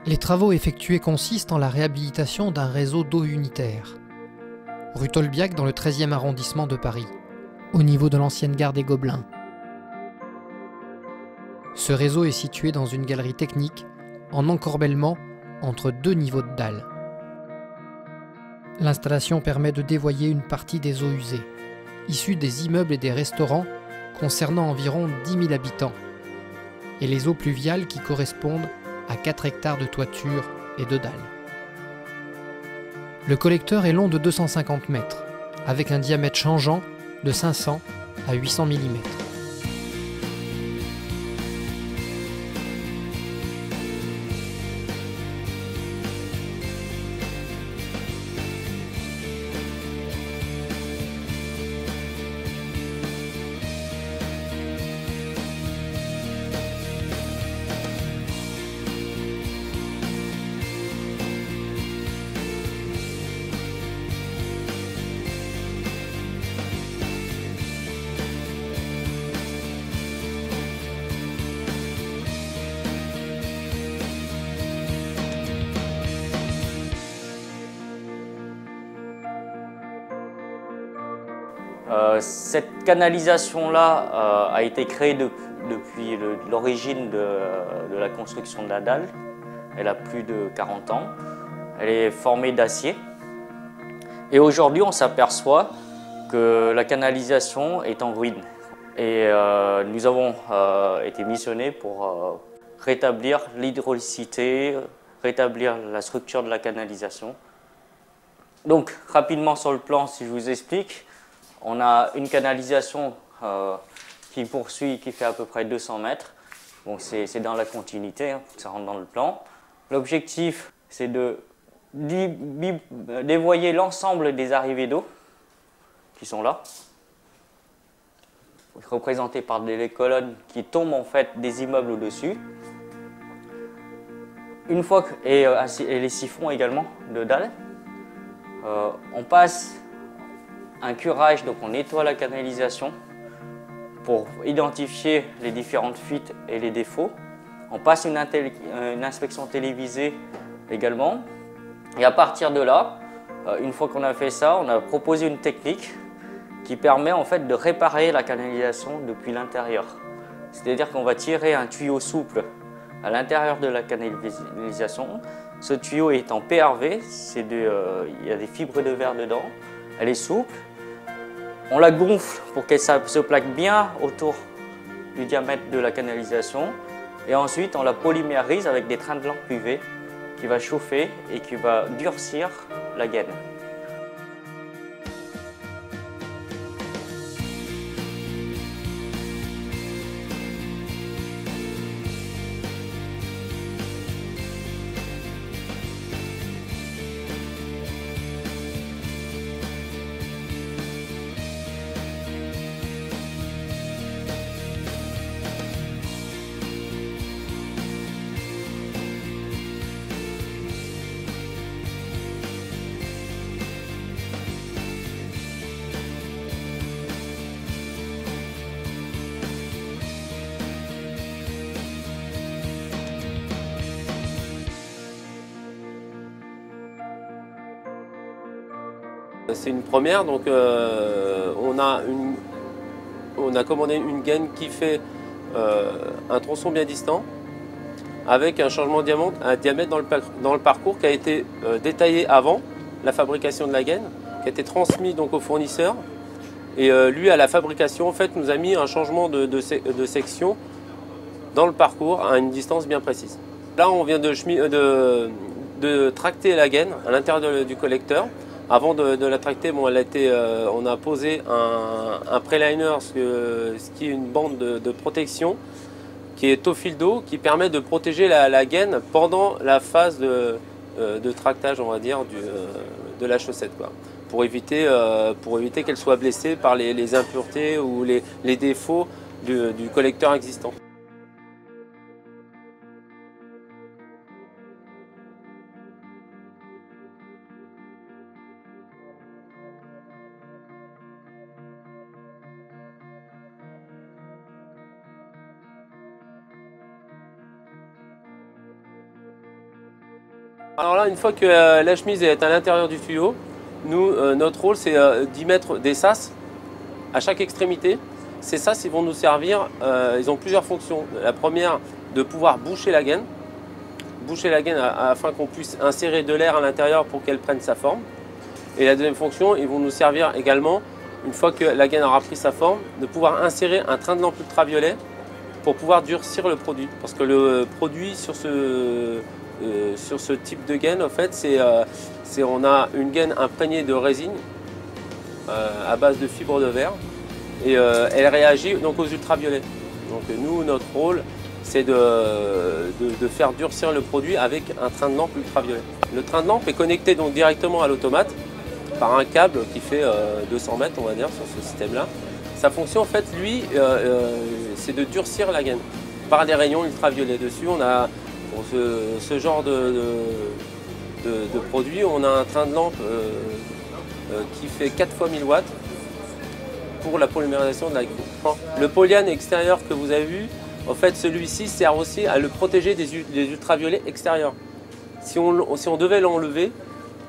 Les travaux effectués consistent en la réhabilitation d'un réseau d'eau unitaire. Rue Tolbiac dans le 13e arrondissement de Paris, au niveau de l'ancienne gare des Gobelins. Ce réseau est situé dans une galerie technique en encorbellement entre deux niveaux de dalles. L'installation permet de dévoyer une partie des eaux usées, issues des immeubles et des restaurants concernant environ 10 000 habitants, et les eaux pluviales qui correspondent à 4 hectares de toiture et de dalles. Le collecteur est long de 250 mètres, avec un diamètre changeant de 500 à 800 mm. Cette canalisation-là a été créée depuis l'origine de la construction de la dalle. Elle a plus de 40 ans. Elle est formée d'acier. Et aujourd'hui, on s'aperçoit que la canalisation est en ruine. Et nous avons été missionnés pour rétablir l'hydraulicité, rétablir la structure de la canalisation. Donc, rapidement sur le plan, si je vous explique, on a une canalisation qui poursuit, qui fait à peu près 200 mètres. Bon, c'est dans la continuité, hein, ça rentre dans le plan. L'objectif, c'est de dévoyer l'ensemble des arrivées d'eau qui sont là, représentées par des colonnes qui tombent en fait des immeubles au-dessus. Une fois que, et les siphons également de dalles, on passe un curage, donc on nettoie la canalisation pour identifier les différentes fuites et les défauts. On passe une inspection télévisée également. Et à partir de là, une fois qu'on a fait ça, on a proposé une technique qui permet en fait de réparer la canalisation depuis l'intérieur. C'est-à-dire qu'on va tirer un tuyau souple à l'intérieur de la canalisation. Ce tuyau est en PRV, il y a des fibres de verre dedans, elle est souple. On la gonfle pour qu'elle se plaque bien autour du diamètre de la canalisation. Et ensuite, on la polymérise avec des trains de lampe UV qui va chauffer et qui va durcir la gaine. C'est une première, donc on a commandé une gaine qui fait un tronçon bien distant avec un changement de diamètre dans le parcours qui a été détaillé avant la fabrication de la gaine, qui a été transmis donc au fournisseur. Et lui, à la fabrication, en fait, nous a mis un changement de section dans le parcours à une distance bien précise. Là, on vient de tracter la gaine à l'intérieur du collecteur. Avant de la tracter, bon, on a posé un préliner, ce qui est une bande de protection qui est au fil d'eau, qui permet de protéger la gaine pendant la phase de tractage, on va dire, de la chaussette, quoi, pour éviter qu'elle soit blessée par les impuretés ou les défauts du collecteur existant. Alors là, une fois que la chemise est à l'intérieur du tuyau, nous, notre rôle, c'est d'y mettre des sas à chaque extrémité. Ces sas, ils vont nous servir, ils ont plusieurs fonctions. La première, de pouvoir boucher la gaine afin qu'on puisse insérer de l'air à l'intérieur pour qu'elle prenne sa forme. Et la deuxième fonction, ils vont nous servir également, une fois que la gaine aura pris sa forme, de pouvoir insérer un train de lampe ultraviolet pour pouvoir durcir le produit. Parce que le produit sur ce type de gaine, en fait, on a une gaine imprégnée de résine à base de fibres de verre et elle réagit donc aux ultraviolets. Donc nous, notre rôle, c'est de faire durcir le produit avec un train de lampe ultraviolet. Le train de lampe est connecté donc directement à l'automate par un câble qui fait 200 mètres, on va dire, sur ce système-là. Sa fonction, en fait, lui, c'est de durcir la gaine par des rayons ultraviolets. Dessus, on a, pour ce genre de produit, on a un train de lampe qui fait 4 fois 1000 watts pour la polymérisation de la gaine. Le polyane extérieur que vous avez vu, en fait, celui-ci sert aussi à le protéger des ultraviolets extérieurs. Si on devait l'enlever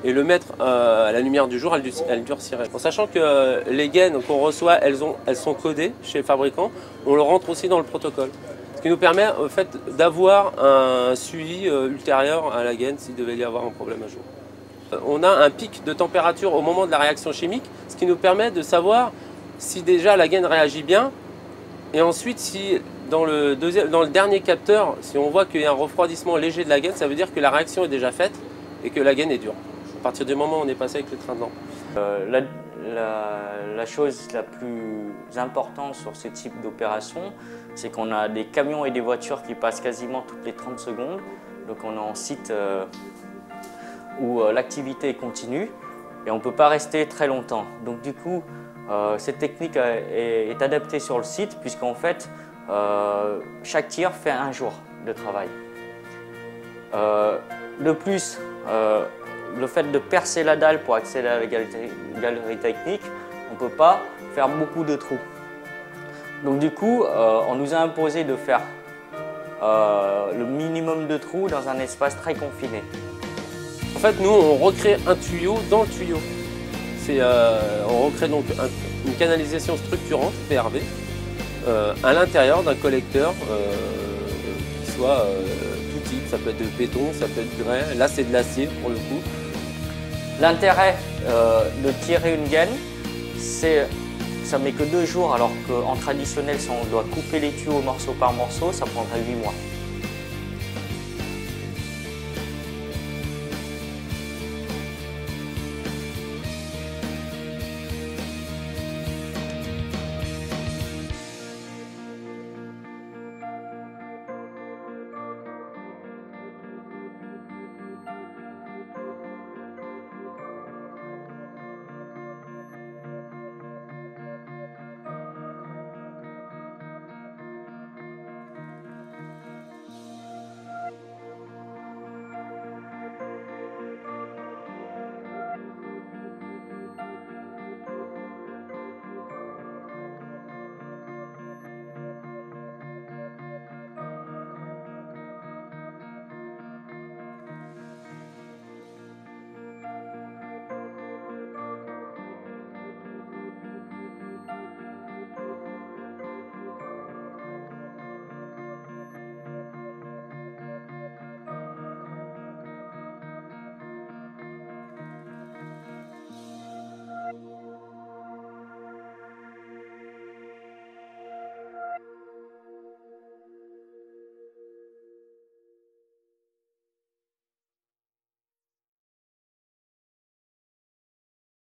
et le mettre à la lumière du jour, elle durcirait. En sachant que les gaines qu'on reçoit, elles sont codées chez le fabricant, on le rentre aussi dans le protocole. Ce qui nous permet en fait, d'avoir un suivi ultérieur à la gaine s'il devait y avoir un problème un jour. On a un pic de température au moment de la réaction chimique, ce qui nous permet de savoir si déjà la gaine réagit bien, et ensuite si dans le dernier capteur, si on voit qu'il y a un refroidissement léger de la gaine, ça veut dire que la réaction est déjà faite et que la gaine est dure. À partir du moment où on est passé avec le train de lampe. La chose la plus importante sur ce type d'opération, c'est qu'on a des camions et des voitures qui passent quasiment toutes les 30 secondes. Donc on est en site où l'activité est continue et on ne peut pas rester très longtemps. Donc du coup, cette technique est adaptée sur le site puisqu'en fait, chaque tir fait un jour de travail. De plus, le fait de percer la dalle pour accéder à la galerie technique, on ne peut pas faire beaucoup de trous. Donc du coup, on nous a imposé de faire le minimum de trous dans un espace très confiné. En fait, nous, on recrée un tuyau dans le tuyau. On recrée donc une canalisation structurante, PRV, à l'intérieur d'un collecteur qui soit tout type. Ça peut être de béton, ça peut être de grès. Là, c'est de l'acier pour le coup. L'intérêt de tirer une gaine, ça met que 2 jours, alors qu'en traditionnel, si on doit couper les tuyaux morceau par morceau, ça prendrait 8 mois.